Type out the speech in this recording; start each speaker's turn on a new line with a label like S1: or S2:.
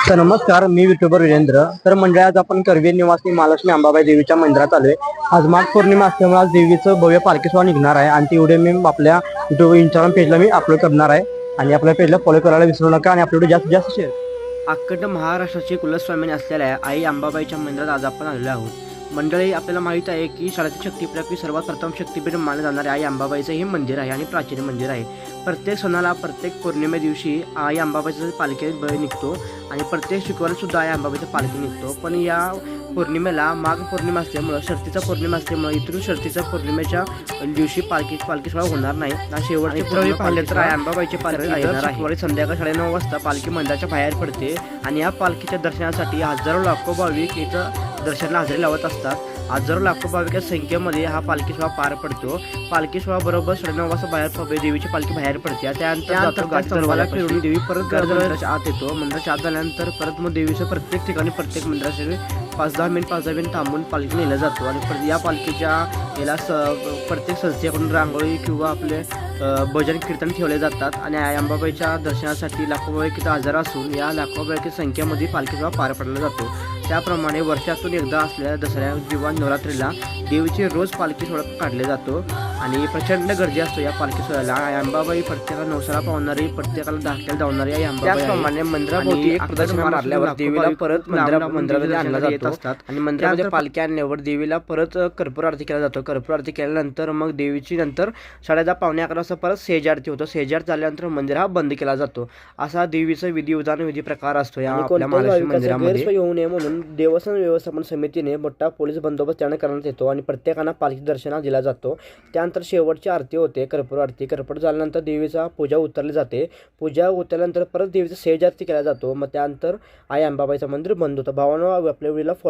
S1: तर नमस्कार, मी युट्यूबर वीरेंद्र. तर मंडळी आज आपण करवीर निवासी महालक्ष्मी अंबाबाई देवीच्या मंदिरात आलोय. आज माघ पौर्णिमा असल्यामुळे आज देवीचं भव्य पालखी सोहळा निघणार आहे आणि ती व्हिडिओ मी आपल्या युट्यूब इंस्टाग्राम पेजला मी अपलोड करणार आहे. आणि आपल्या पेजला फॉलो करायला विसरू नका आणि आपल्या व्हिडिओ जास्तीत जास्त शेअर. अखंड महाराष्ट्राची कुलस्वामिनी असलेल्या आई अंबाबाईच्या मंदिरात आज आपण आलेलो आहोत. मंडळी, आपल्याला माहित आहे की शाळेतील शक्तीपीठापैकी सर्वात प्रथम शक्तीपीठ मानले जाणारे आई अंबाबाईचं हे मंदिर आहे आणि प्राचीन मंदिर आहे. प्रत्येक सणाला, प्रत्येक पौर्णिमे दिवशी आई अंबाबाईचा पालखी निघतो आणि प्रत्येक शुक्रवारी सुद्धा आई अंबाबाईचा पालखी निघतो. पण या पौर्णिमेला माघ पौर्णिमा असल्यामुळं, शर्तीचा पौर्णिमा असल्यामुळे इथून शर्तीच्या पौर्णिमेच्या दिवशी पालखी सोहळा होणार नाही. शेवटची पौर्णिमे पाहिले तर आई अंबाबाईची पालखी येणार आहे. शुक्रवारी संध्याकाळी 9:30 वाजता पालखी मंदिराच्या बाहेर पडते आणि या पालखीच्या दर्शनासाठी हजारो लाखो भाविक इथं दर्शनाला हजेरी लावत असतात. हजारो लाखो भाविकांच्या संख्येमध्ये हा पालखी सोहळा पार पडतो. पालखी सोहळा बरोबर 9:30 वाजता बाहेर देवीची पालखी बाहेर पडते. त्यानंतर गाठी फिरून देवी परत मंदिराच्या आत येतो. मंदिराच्या आत आल्यानंतर परत मग देवीच्या प्रत्येक ठिकाणी, प्रत्येक मंदिराचे 5-10 मिनिट थांबून पालखी नेला जातो. आणि या पालखीच्या याला प्रत्येक संस्थेकडून रांगोळी किंवा आपले भजन कीर्तन ठेवले जातात. आणि आई अंबाबाईच्या दर्शनासाठी लाखो भाविक इथं हजर असून या लाखो भाविक संख्येमध्ये पालखी सोहळा पार पडला जातो. त्याप्रमाणे वर्षातून एकदा असलेल्या दसऱ्या किंवा नवरात्रीला देवीची रोज पालखी सोहळा काढला जातो आणि प्रचंड गर्दी असतो या पालखी सोहळ्याला. आई अंबाबाई प्रत्येकाला नवसाला पावणारी, प्रत्येकाला धाकट्याला धावणारी आई अंबाबाई. त्याचप्रमाणे मंदिराभोवती एक प्रदक्षिणा मारल्यावर देवीला परत मंदिरामध्ये आणला जातो आणि मंदिरामध्ये पालखी आणल्यावर देवीला परत कर्पूर आरती केला जातो. कर्पूर आरती केल्यानंतर मग देवीची नंतर 10:30-11:30 वाजता परत सेज आरती होतं. सेज आरती झाल्यानंतर मंदिर हा बंद केला जातो. असा देवीचा विधी प्रकार असतो या आपल्या महालक्ष्मी मंदिरामध्ये. येऊ नये म्हणून देवस्थान व्यवस्थापन समितीने मोठा पोलीस बंदोबस्त त्याने करण्यात येतो आणि प्रत्येकांना पालखी दर्शनाला दिला जातो. त्यानंतर शेवटची आरती होते, कर्पूर आरती. कर्पूर झाल्यानंतर देवीचा पूजा उतरली जाते. पूजा उतरल्यानंतर परत देवीचा सेज आरती केला जातो. मग त्यानंतर आई अंबाबाईचं मंदिर बंद होतं. भावांनो, आपल्या व्हिडिओला